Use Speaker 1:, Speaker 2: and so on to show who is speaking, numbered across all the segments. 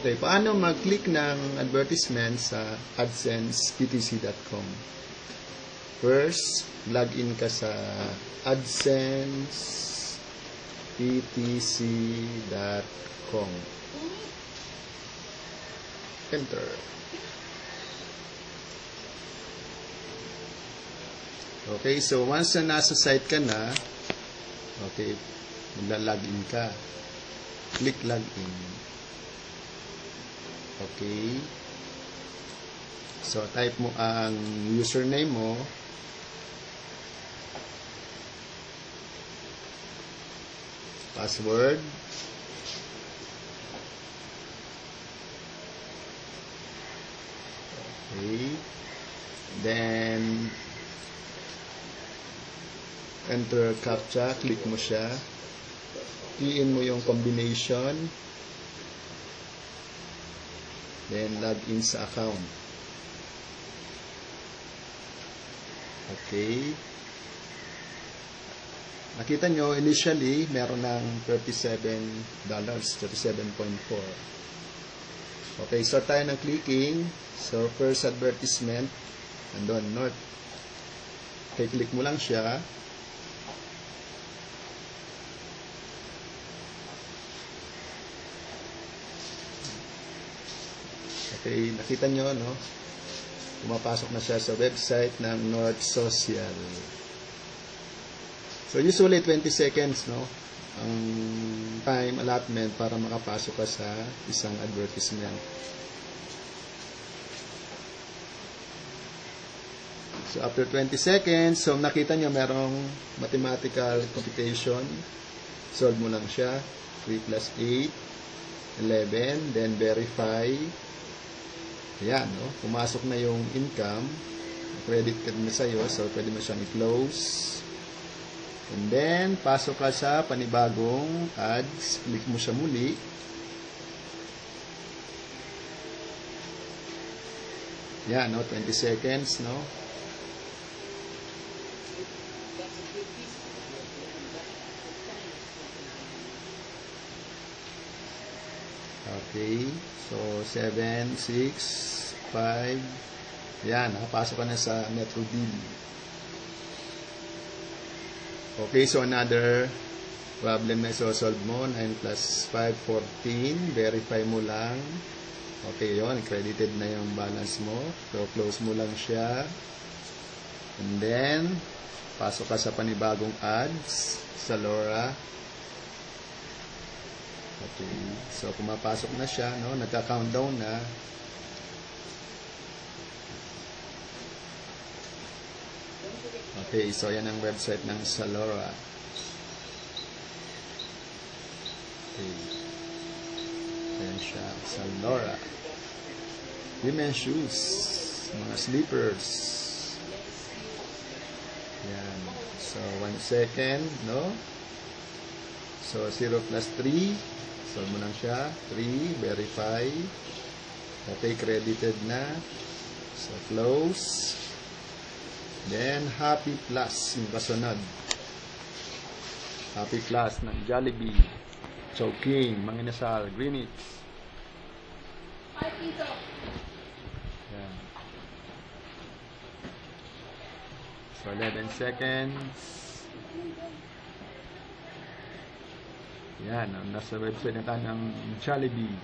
Speaker 1: Okay, paano mag-click ng advertisement sa AdSense.ptc.com? First, login ka sa AdSense.ptc.com. Enter. Okay, so once na nasa site ka na, okay, magla-login ka. Click login. Okay. So, type mo ang username mo. Password. Okay. Then, enter CAPTCHA. Click mo siya. Key-in mo yung combination. Then, log in sa account. Okay. Nakita nyo, initially, meron ng $37, 37.4. Okay, so tayo ng clicking. So, first advertisement, andun, north. Okay, click mo lang siya. Okay, nakita nyo, no? Pumapasok na siya sa website ng North Social. So, usually 20 seconds, no? Ang time allotment para makapasok ka sa isang advertisement. So, after 20 seconds, so nakita nyo merong mathematical computation. Solve mo lang siya. 3 plus 8, 11, then verify. Ayan, no? Pumasok na yung income. Credit card na sa'yo, so pwede mo siyang i-close. And then, pasok ka sa panibagong ads. Click mo siya muli. Ayan, no? 20 seconds, no? Okay. So, 7, 6, 5. Yan, nakapasok ka na sa Metro Bill. Okay, so another problem na isosolve mo. 9 plus 5, 14. Verify mo lang. Okay, yun. Credited na yung balance mo. So, close mo lang siya. And then, pasok ka sa panibagong ads sa Laura. Okay. So, pumapasok na siya, no? Nagka-countdown na. Okay. So, yan ang website ng Zalora. Okay. Ayan siya. Zalora. Women's shoes. Mga slippers. Yan. So, 1 second, no? So, 0 plus 3. Solve mo lang siya. 3. Verify. Okay, credited na. So, close. Then, Happy Plus. Yung kasunod. Happy Plus ng Jollibee. Chowking. Manginasal. Greenwich. Yan. So, 11 seconds. Yan, nasa website na tayo ng Jollibee.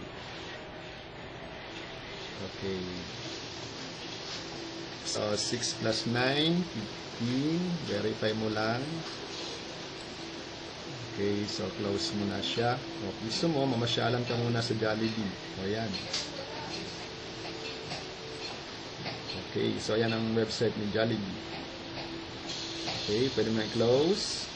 Speaker 1: Okay. So, 6 plus 9, 15. Verify mo lang. Okay, so close mo na siya. O, gusto mo, mamasyalan ka muna sa Jollibee. O, yan. Okay, so yan ang website ni Jollibee. Okay, pwede mo i-close.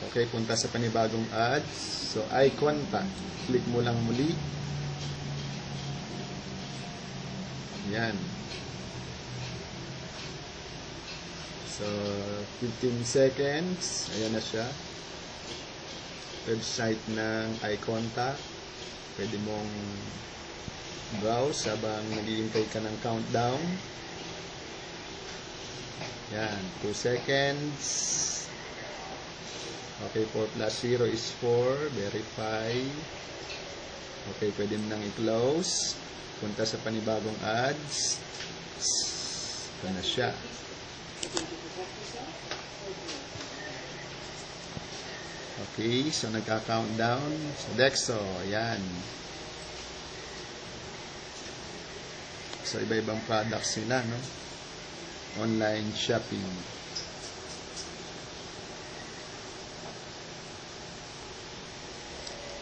Speaker 1: Okay, punta sa panibagong ads. So, eye contact. Click mo lang muli. Yan. So, 15 seconds. Ayan na siya. Website ng eye contact. Pwede mong browse habang naghihintay ka ng countdown. Yan. 2 seconds. Okay, 4 plus 0 is 4. Verify. Okay, pwede mo nang i-close. Punta sa panibagong ads. Ito na siya. Okay, so nagka-countdown sa Dexo. Ayan. So, iba-ibang products nila, no? Online shopping.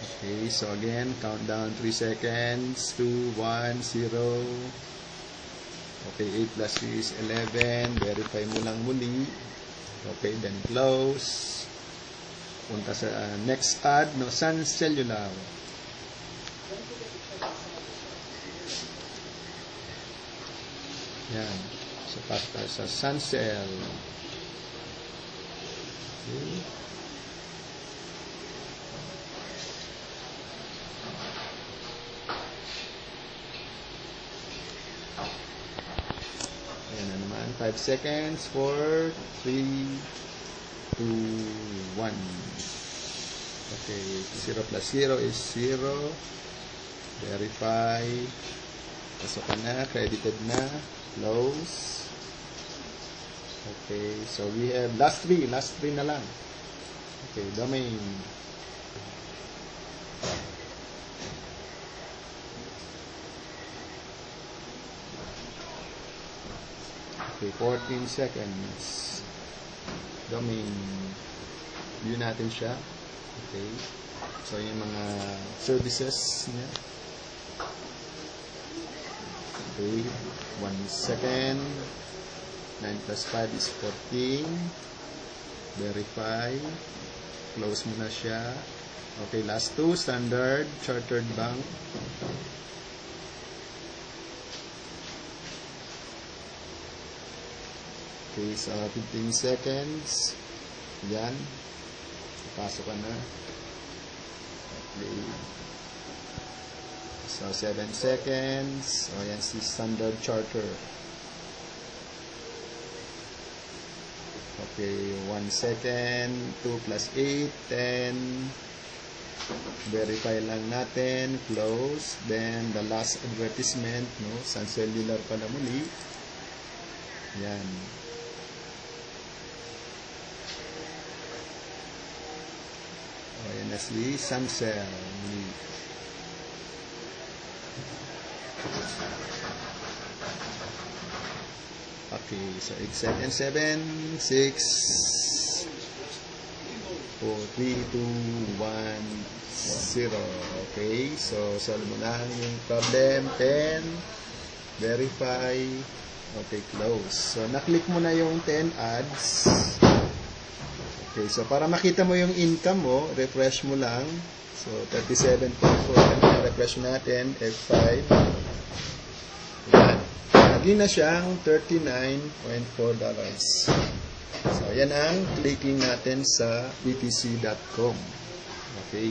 Speaker 1: Okay, so again, countdown 3 seconds, 2, 1, 0. Okay, 8 plus 3 is 11. Verify mo lang muli. Okay, then close. Punta sa next ad, no? Sun Cellular. Yan. So, pasok tayo sa Sun Cell. Okay. Ayan na naman. 5 seconds. 4, 3, 2, 1. Okay. 0 plus 0 is 0. Verify. Pasok ka na. Credited na. Close. Okay. So, we have last 3. Last 3 na lang. Okay. Domain. Okay. 14 seconds. Domain. View natin siya. Okay. So, yung mga services niya. Okay. 1 second. 9 plus 5 is 14. Verify. Close mo na siya. Okay. Last 2. Standard Chartered Bank. Okay, so 15 seconds. Yan. Pasok ka na. Okay. So 7 seconds. O yan si Standard Charter. Okay, 1 second. 2 plus 8, 10. Verify lang natin. Close. Then the last advertisement, no? Sun Cellular pala muli. Yan. Ayan na si Sun Cell. Okay, so 8 seconds. 7, 6, 4, 3, 2, 1, 0. Okay, so solve mo lang yung problem. 10. Verify. Okay, close. So, naklik mo na yung 10 ads. Okay, so para makita mo yung income mo, refresh mo lang. So, 37.4. Refresh natin. F5. Yan. Lagi na siyang $39.4. So, yan ang clicking natin sa btc.com. Okay.